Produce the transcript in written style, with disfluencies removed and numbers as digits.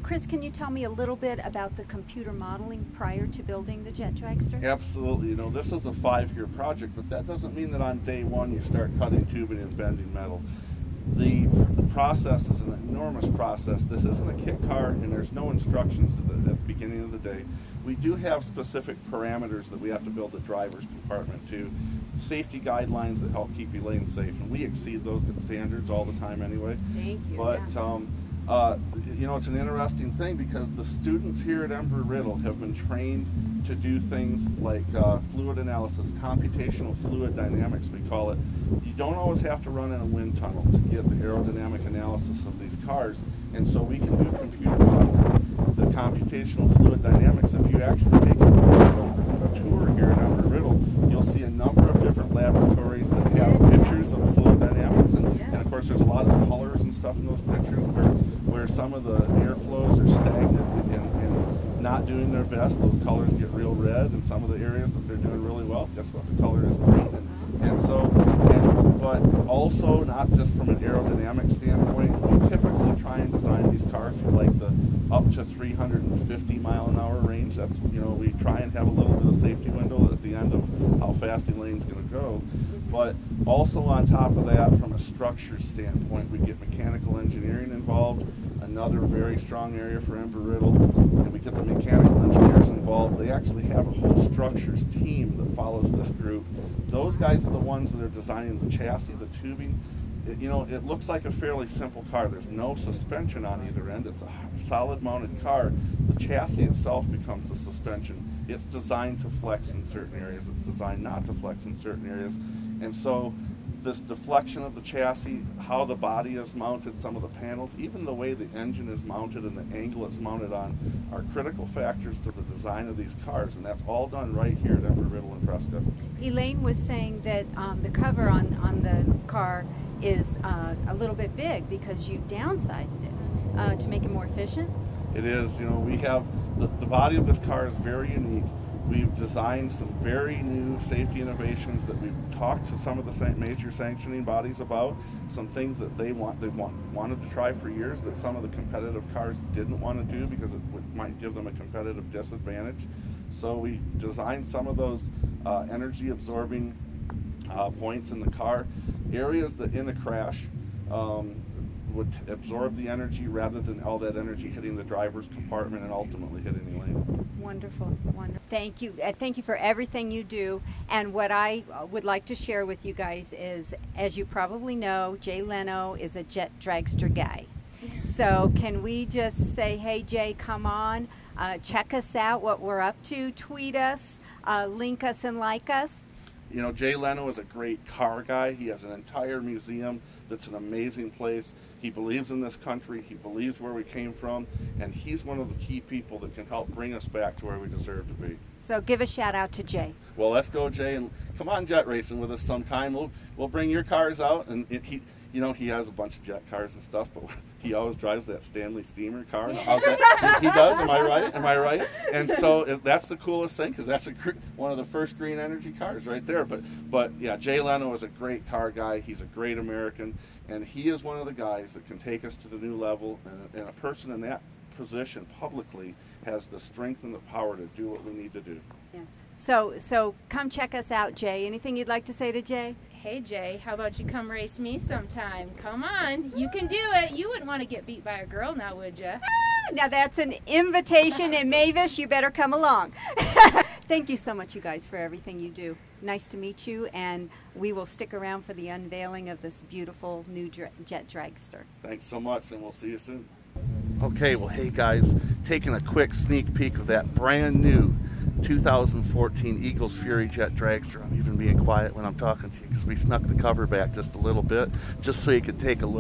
Chris, can you tell me a little bit about the computer modeling prior to building the Jet Dragster? Absolutely. You know, this was a 5-year project, but that doesn't mean that on day one you start cutting tubing and bending metal. The process is an enormous process. This isn't a kit car, and there's no instructions at the beginning of the day. We do have specific parameters that we have to build the driver's compartment to, safety guidelines that help keep Elaine safe, and we exceed those standards all the time anyway. Thank you. But yeah. you know, it's an interesting thing because the students here at Embry-Riddle have been trained to do things like fluid analysis, computational fluid dynamics we call it. You don't always have to run in a wind tunnel to get the aerodynamic analysis of these cars, and so we can do computer modeling. The computational fluid dynamics, if you actually take a tour here at Embry-Riddle, you'll see a number of different laboratories that have pictures of fluid dynamics, and of course there's a lot of colors and stuff in those pictures where some of the airflows are stagnant and not doing their best. Those colors get real red, and some of the areas that they're doing really well, guess what, the color is green. But also not just from an aerodynamic standpoint, we typically try and design these cars for like the up to 350 mile an hour range. That's, you know, we try and have a little bit of safety window at the end of how fast Elaine's going to go. But also on top of that, from a structure standpoint, we get mechanical engineering involved, another very strong area for Embry-Riddle, and we get the mechanical engineers involved. They actually have a whole structures team that follows this group. Those guys are the ones that are designing the chassis, the tubing. You know, it looks like a fairly simple car. There's no suspension on either end. It's a solid mounted car. The chassis itself becomes the suspension. It's designed to flex in certain areas. It's designed not to flex in certain areas. And so this deflection of the chassis, how the body is mounted, some of the panels, even the way the engine is mounted and the angle it's mounted on are critical factors to the design of these cars, and that's all done right here at Embry-Riddle in Prescott. Elaine was saying that the cover on the car is a little bit big because you've downsized it to make it more efficient. It is. You know, we have the body of this car is very unique. We've designed some very new safety innovations that we've talked to some of the major sanctioning bodies about, some things that they wanted to try for years that some of the competitive cars didn't want to do because it might give them a competitive disadvantage. So we designed some of those energy absorbing points in the car, areas that in a crash would absorb the energy rather than all that energy hitting the driver's compartment and ultimately hitting Elaine. Wonderful, wonderful. Thank you. Thank you for everything you do. And what I would like to share with you guys is, as you probably know, Jay Leno is a Jet Dragster guy. So can we just say, hey Jay, come on, check us out, what we're up to, tweet us, link us and like us. You know, Jay Leno is a great car guy. He has an entire museum that's an amazing place. He believes in this country. He believes where we came from. And he's one of the key people that can help bring us back to where we deserve to be. So give a shout out to Jay. Well, let's go, Jay, and come on jet racing with us sometime. We'll bring your cars out. And you know, he has a bunch of jet cars and stuff, but he always drives that Stanley Steamer car. He does, am I right? Am I right? And so that's the coolest thing, because that's one of the first green energy cars right there. But yeah, Jay Leno is a great car guy. He's a great American, and he is one of the guys that can take us to the new level, and a person in that position publicly has the strength and the power to do what we need to do. Yeah. So come check us out, Jay. Anything you'd like to say to Jay? Hey Jay, how about you come race me sometime? Come on, you can do it. You wouldn't want to get beat by a girl now, would you? Now that's an invitation, and Mavis, you better come along. Thank you so much, you guys, for everything you do. Nice to meet you, and we will stick around for the unveiling of this beautiful new Jet Dragster. Thanks so much, and we'll see you soon. Okay, well, hey guys, taking a quick sneak peek of that brand new 2014 Eagles Fury Jet Dragster. I'm even being quiet when I'm talking to you because we snuck the cover back just a little bit just so you could take a look.